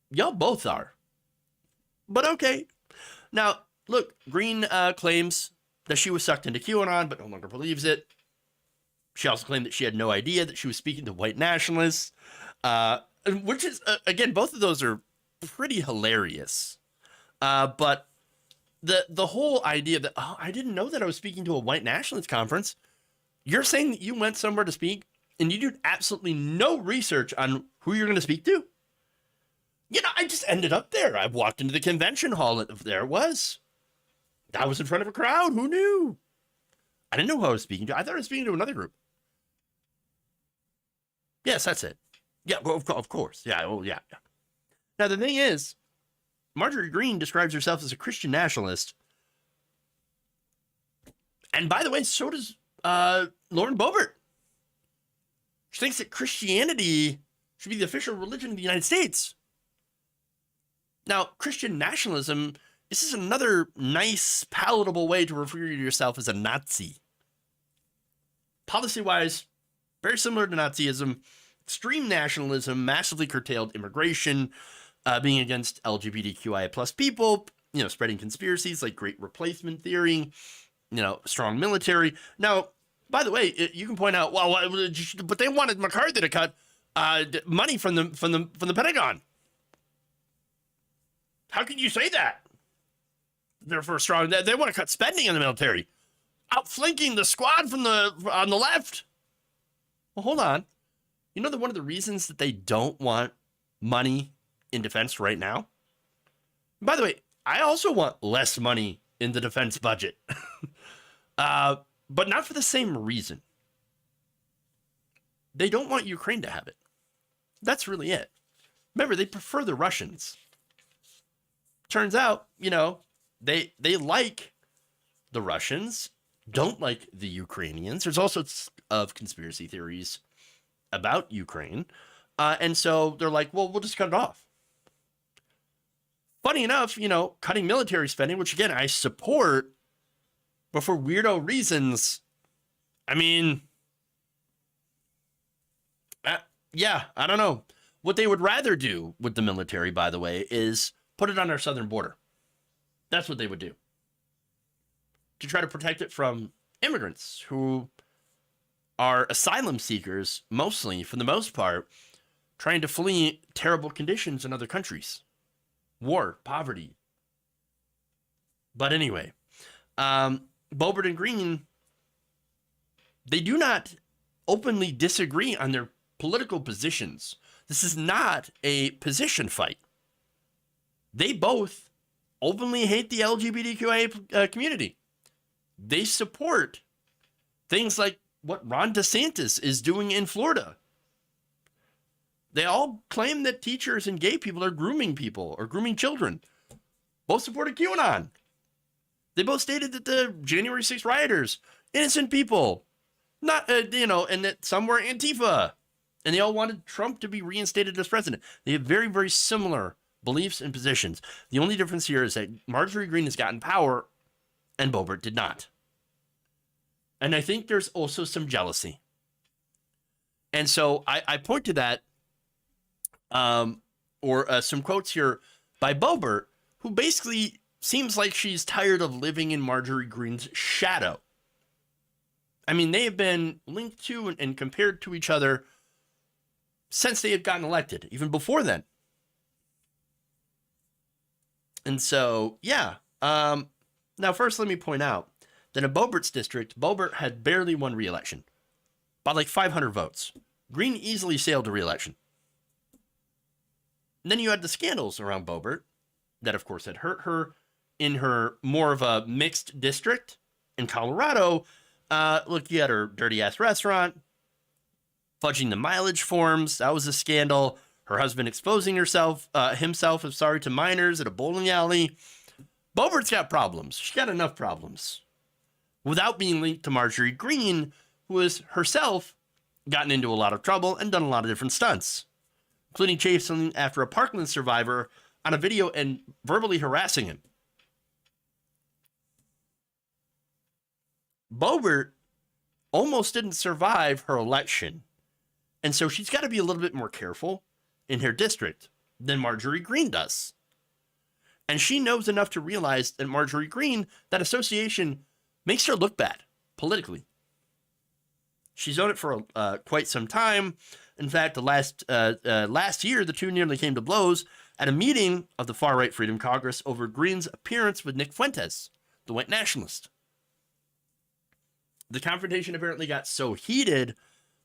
Y'all both are. But okay. Now, look, Greene claims that she was sucked into QAnon, but no longer believes it. She also claimed that she had no idea that she was speaking to white nationalists, which is, again, both of those are pretty hilarious. But the whole idea that, oh, I didn't know that I was speaking to a white nationalist conference. You're saying that you went somewhere to speak and you did absolutely no research on who you're going to speak to? You know, I just ended up there. I walked into the convention hall and there it was. I was in front of a crowd. Who knew? I didn't know who I was speaking to. I thought I was speaking to another group. Yes, that's it. Yeah, well, of course. Yeah, well, yeah. Now, the thing is, Marjorie Greene describes herself as a Christian nationalist. And by the way, so does Lauren Boebert. She thinks that Christianity should be the official religion of the United States. Now, Christian nationalism, this is another nice, palatable way to refer to yourself as a Nazi. Policy-wise, very similar to Nazism. Extreme nationalism, massively curtailed immigration, being against LGBTQIA plus people, spreading conspiracies like Great Replacement theory, strong military. Now, by the way, you can point out, well, but they wanted McCarthy to cut money from the Pentagon. How can you say that? They're for strong. They want to cut spending in the military, outflanking the squad on the left. Well, hold on. You know that one of the reasons that they don't want money in defense right now? By the way, I also want less money in the defense budget, but not for the same reason. They don't want Ukraine to have it. That's really it. Remember, they prefer the Russians. Turns out, they like the Russians, don't like the Ukrainians. There's all sorts of conspiracy theories about Ukraine. And so they're like, well, we'll just cut it off. Funny enough, cutting military spending, which again, I support, but for weirdo reasons. I mean, yeah, I don't know. What they would rather do with the military, by the way, is put it on our southern border. That's what they would do. To try to protect it from immigrants who are asylum seekers, mostly, for the most part, trying to flee terrible conditions in other countries. War, poverty. But anyway, Boebert and Greene, they do not openly disagree on their political positions. This is not a position fight. They both openly hate the LGBTQIA community. They support things like what Ron DeSantis is doing in Florida. They all claim that teachers and gay people are grooming people or grooming children. Both supported QAnon. They both stated that the January 6th rioters, innocent people, not, and that some were Antifa. And they all wanted Trump to be reinstated as president. They have very, very similar beliefs and positions. The only difference here is that Marjorie Greene has gotten power and Boebert did not. And I think there's also some jealousy. And so I point to that, some quotes here by Boebert, who basically seems like she's tired of living in Marjorie Greene's shadow. I mean, they have been linked to and compared to each other since they had gotten elected, even before then. And so, yeah. Now, first, let me point out that in Boebert's district, Boebert had barely won re-election by like 500 votes. Greene easily sailed to re-election. And then you had the scandals around Boebert that, of course, had hurt her in her more of a mixed district in Colorado. Look, you had her dirty-ass restaurant, fudging the mileage forms. That was a scandal. Her husband exposing himself to minors at a bowling alley. Boebert's got problems. She's got enough problems. without being linked to Marjorie Greene, who has herself gotten into a lot of trouble and done a lot of different stunts, including chasing after a Parkland survivor on a video and verbally harassing him. Boebert almost didn't survive her election, and so she's got to be a little bit more careful in her district than Marjorie Greene does. And she knows enough to realize that Marjorie Greene, that association, makes her look bad politically. She's owned it for quite some time. In fact, last year, the two nearly came to blows at a meeting of the far-right Freedom Congress over Greene's appearance with Nick Fuentes, the white nationalist. The confrontation apparently got so heated,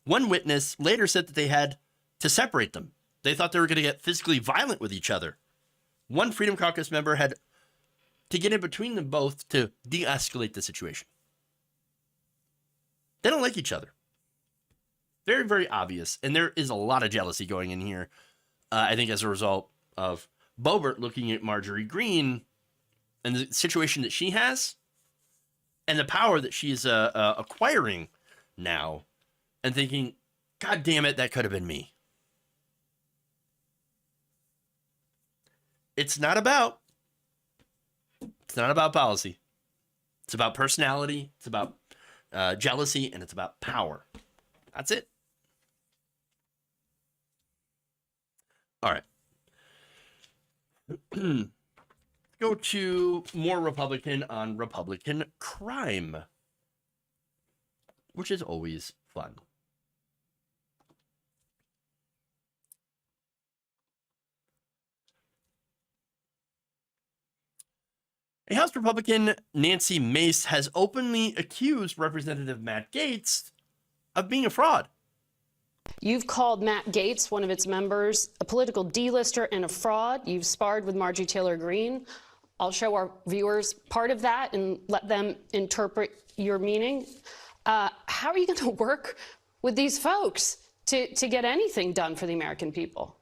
one witness later said that they had to separate them. They thought they were going to get physically violent with each other. One Freedom Caucus member had to get in between them both to de-escalate the situation. They don't like each other. Very, very obvious. And there is a lot of jealousy going in here, I think, as a result of Boebert looking at Marjorie Greene and the situation that she has and the power that she's acquiring now and thinking, God damn it, that could have been me. It's not about policy. It's about personality. It's about jealousy, and it's about power. That's it. All right. Go to more Republican on Republican crime, which is always fun. A House Republican, Nancy Mace, has openly accused Representative Matt Gaetz of being a fraud. You've called Matt Gaetz, one of its members, a political D-lister and a fraud. You've sparred with Marjorie Taylor Greene. I'll show our viewers part of that and let them interpret your meaning. How are you going to work with these folks to get anything done for the American people?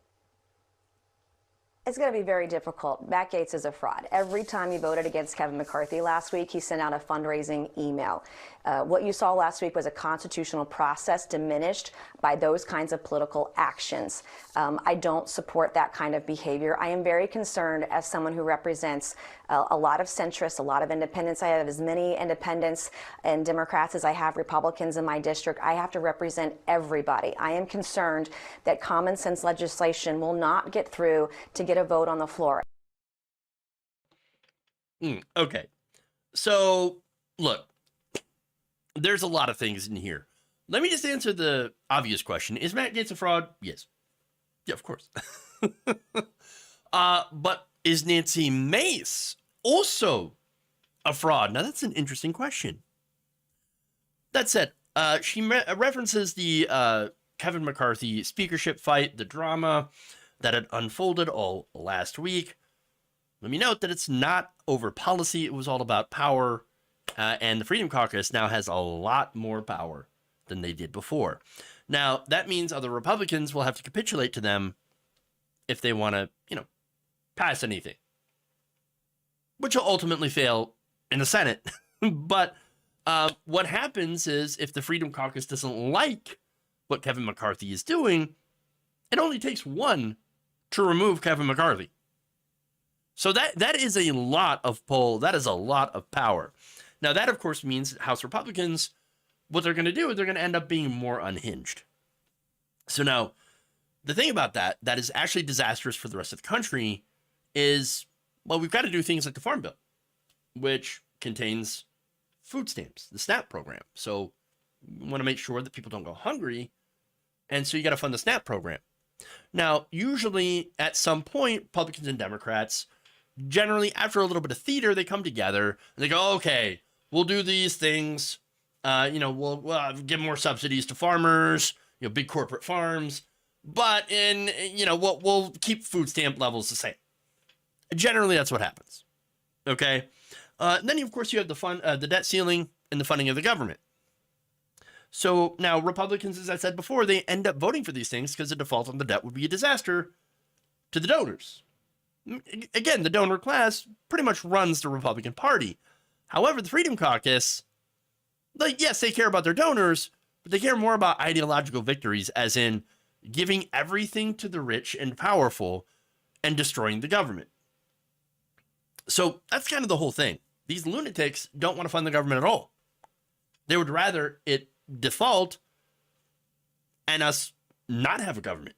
It's going to be very difficult. Matt Gaetz is a fraud. Every time he voted against Kevin McCarthy last week, he sent out a fundraising email. What you saw last week was a constitutional process diminished by those kinds of political actions. I don't support that kind of behavior. I am very concerned as someone who represents a lot of centrists, a lot of independents. I have as many independents and Democrats as I have Republicans in my district. I have to represent everybody. I am concerned that common sense legislation will not get through to get a vote on the floor. Okay. So, look, there's a lot of things in here. Let me just answer the obvious question. Is Matt Gaetz a fraud? Yes. Yeah, of course. But is Nancy Mace also a fraud? Now, that's an interesting question. That said, she references the Kevin McCarthy speakership fight, the drama that had unfolded all last week. Let me note that it's not over policy. It was all about power. And the Freedom Caucus now has a lot more power than they did before. Now, that means other Republicans will have to capitulate to them if they want to, pass anything, which will ultimately fail in the Senate. But what happens is if the Freedom Caucus doesn't like what Kevin McCarthy is doing, it only takes one to remove Kevin McCarthy. So that is a lot of pull. That is a lot of power. Now, that, of course, means House Republicans, what they're going to do is they're going to end up being more unhinged. So now, the thing about that is actually disastrous for the rest of the country is, well, we've got to do things like the Farm Bill, which contains food stamps, the SNAP program. So we want to make sure that people don't go hungry. And so you got to fund the SNAP program. Now, usually at some point, Republicans and Democrats, generally after a little bit of theater, they come together and they go, okay, we'll do these things. We'll give more subsidies to farmers, big corporate farms, but we'll keep food stamp levels the same. Generally, that's what happens. Okay. Then, of course, you have the debt ceiling and the funding of the government. So now Republicans, as I said before, they end up voting for these things because the default on the debt would be a disaster to the donors. Again, the donor class pretty much runs the Republican Party. However, the Freedom Caucus, Like, yes, they care about their donors, but they care more about ideological victories, as in giving everything to the rich and powerful and destroying the government. So that's kind of the whole thing. These lunatics don't want to fund the government at all. They would rather it default and us not have a government.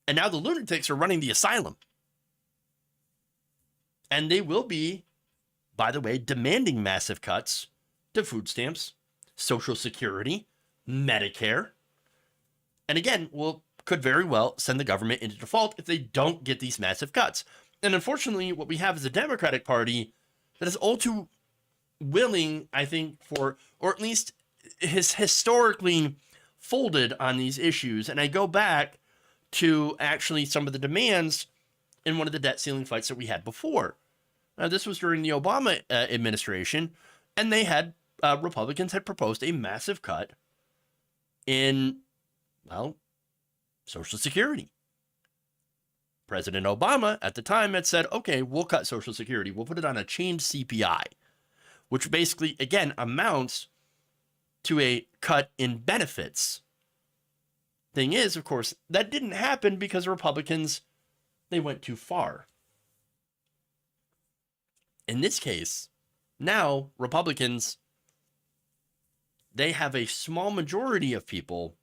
And now the lunatics are running the asylum. And they will be, by the way, demanding massive cuts to food stamps, Social Security, Medicare. And again, could very well send the government into default if they don't get these massive cuts. And unfortunately, what we have is a Democratic Party that is all too willing, I think, for, or at least has historically folded on these issues. And I go back to actually some of the demands in one of the debt ceiling fights that we had before. This was during the Obama administration, and they had, Republicans had proposed a massive cut in, well, Social Security. President Obama at the time had said, okay, we'll cut Social Security. We'll put it on a chained CPI, which basically, again, amounts to a cut in benefits. Thing is, of course, that didn't happen because Republicans, they went too far. In this case, now Republicans, they have a small majority of people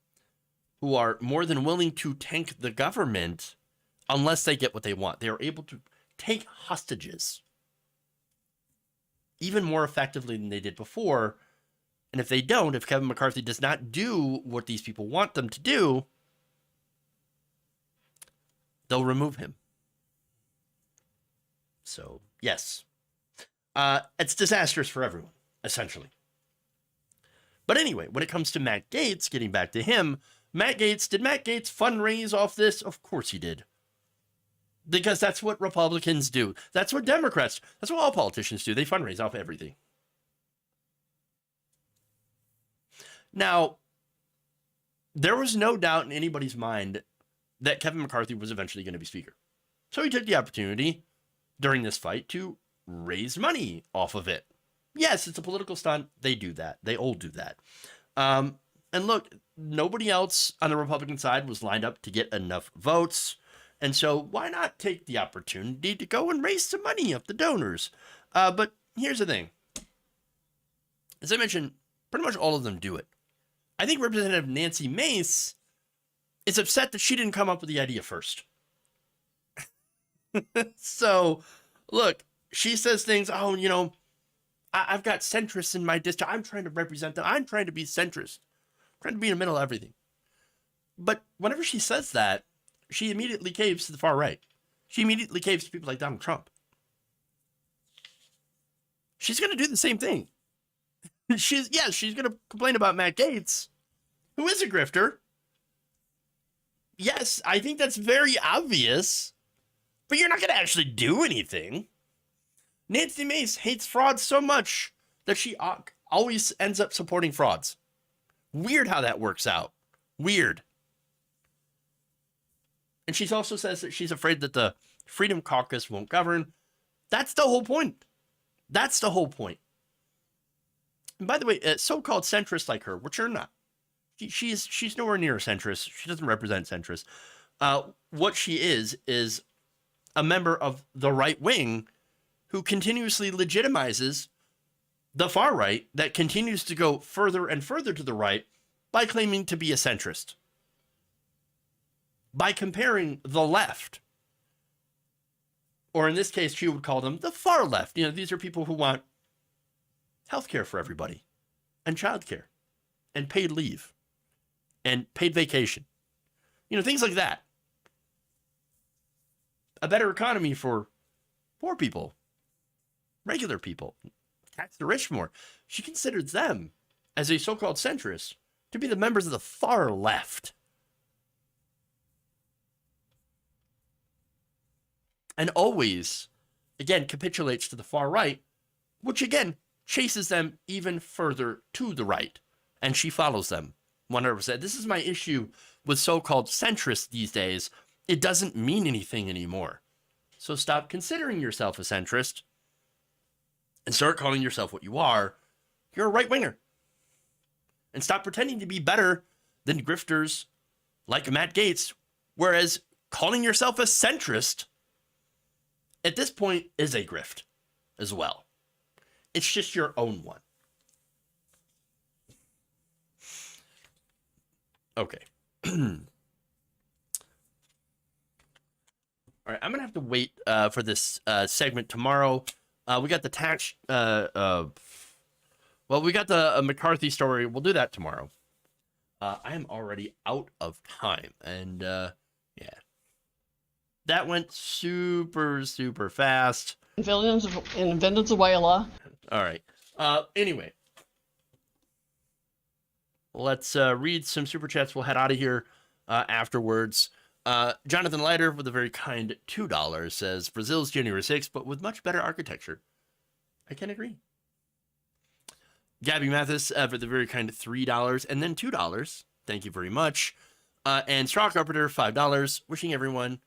who are more than willing to tank the government unless they get what they want. They are able to take hostages even more effectively than they did before. And if they don't, if Kevin McCarthy does not do what these people want them to do, they'll remove him. So, yes. It's disastrous for everyone, essentially. But anyway, when it comes to Matt Gaetz, getting back to him, did Matt Gaetz fundraise off this? Of course he did. Because that's what Republicans do. That's what Democrats, that's what all politicians do. They fundraise off everything. Now, there was no doubt in anybody's mind that Kevin McCarthy was eventually going to be Speaker. So he took the opportunity during this fight to raise money off of it. Yes, it's a political stunt. They do that. They all do that. And look, nobody else on the Republican side was lined up to get enough votes. And so why not take the opportunity to go and raise some money of the donors? But here's the thing. As I mentioned, pretty much all of them do it. I think Representative Nancy Mace is upset that she didn't come up with the idea first. So, look, she says things, oh, you know, I've got centrists in my district. I'm trying to represent them. I'm trying to be centrist. I'm trying to be in the middle of everything. But whenever she says that, she immediately caves to the far right. She immediately caves to people like Donald Trump. She's going to do the same thing. She's going to complain about Matt Gaetz, who is a grifter. Yes, I think that's very obvious, but you're not going to actually do anything. Nancy Mace hates fraud so much that she always ends up supporting frauds. Weird how that works out. Weird. And she also says that she's afraid that the Freedom Caucus won't govern. That's the whole point. That's the whole point. And by the way, so-called centrists like her, which are not. She's nowhere near a centrist. She doesn't represent centrists. What she is a member of the right wing who continuously legitimizes the far right that continues to go further and further to the right by claiming to be a centrist. By comparing the left, or in this case, she would call them the far left. You know, these are people who want healthcare for everybody, and childcare, and paid leave, and paid vacation. You know, things like that. A better economy for poor people, regular people, tax the rich more. She considers them, as a so-called centrist, to be the members of the far left. And always, again, capitulates to the far right, which again, chases them even further to the right. And she follows them 100%. This is my issue with so-called centrists these days. It doesn't mean anything anymore. So stop considering yourself a centrist and start calling yourself what you are, you're a right-winger. And stop pretending to be better than grifters like Matt Gaetz, whereas calling yourself a centrist at this point is a grift as well. It's just your own one. Okay. All right, I'm going to have to wait for this segment tomorrow. We got the tax... well, we got the McCarthy story. We'll do that tomorrow. I am already out of time. And, yeah. That went super, super fast. In Venezuela. All right. Anyway. Let's read some super chats. We'll head out of here afterwards. Jonathan Leiter with a very kind $2 says, Brazil's January 6th, but with much better architecture. I can agree. Gabby Mathis for the very kind $3 and then $2. Thank you very much. And Straw Carpenter, $5. Wishing everyone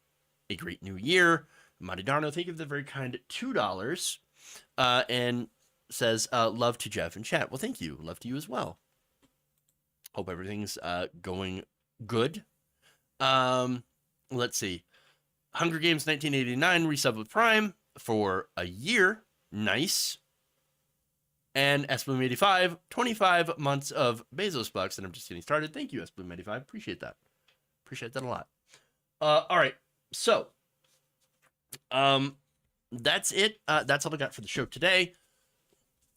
a great new year. Monty Darno, thank you for the very kind $2. And says, love to Jeff and chat. Well, thank you. Love to you as well. Hope everything's going good. Let's see. Hunger Games 1989 resub with Prime for a year. Nice. And SBloom85, 25 months of Bezos bucks, and I'm just getting started. Thank you, SBloom85. Appreciate that. Appreciate that a lot. All right. So, that's it. That's all I got for the show today.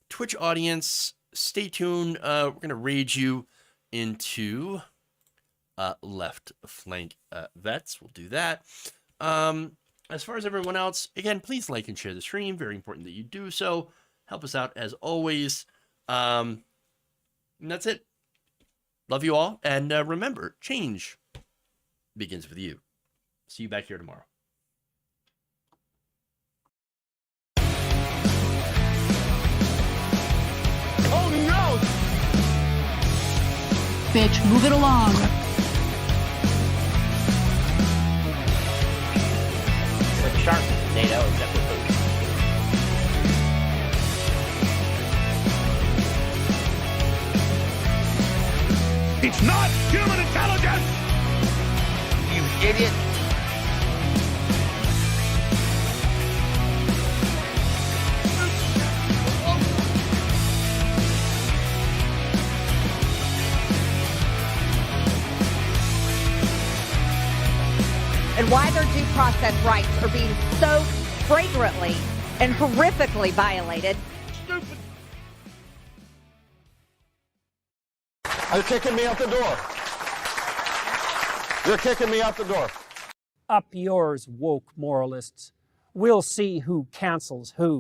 Twitch audience, stay tuned. We're going to raid you into left flank vets. We'll do that. As far as everyone else, again, please like and share the stream. Very important that you do so. Help us out as always. And that's it. Love you all. And remember, change begins with you. See you back here tomorrow. Oh no! Bitch, move it along. Like shark, NATO, except for food. It's not human intelligence! You idiot! And why their due process rights are being so flagrantly and horrifically violated. Stupid. You're kicking me out the door. You're kicking me out the door. Up yours, woke moralists. We'll see who cancels who.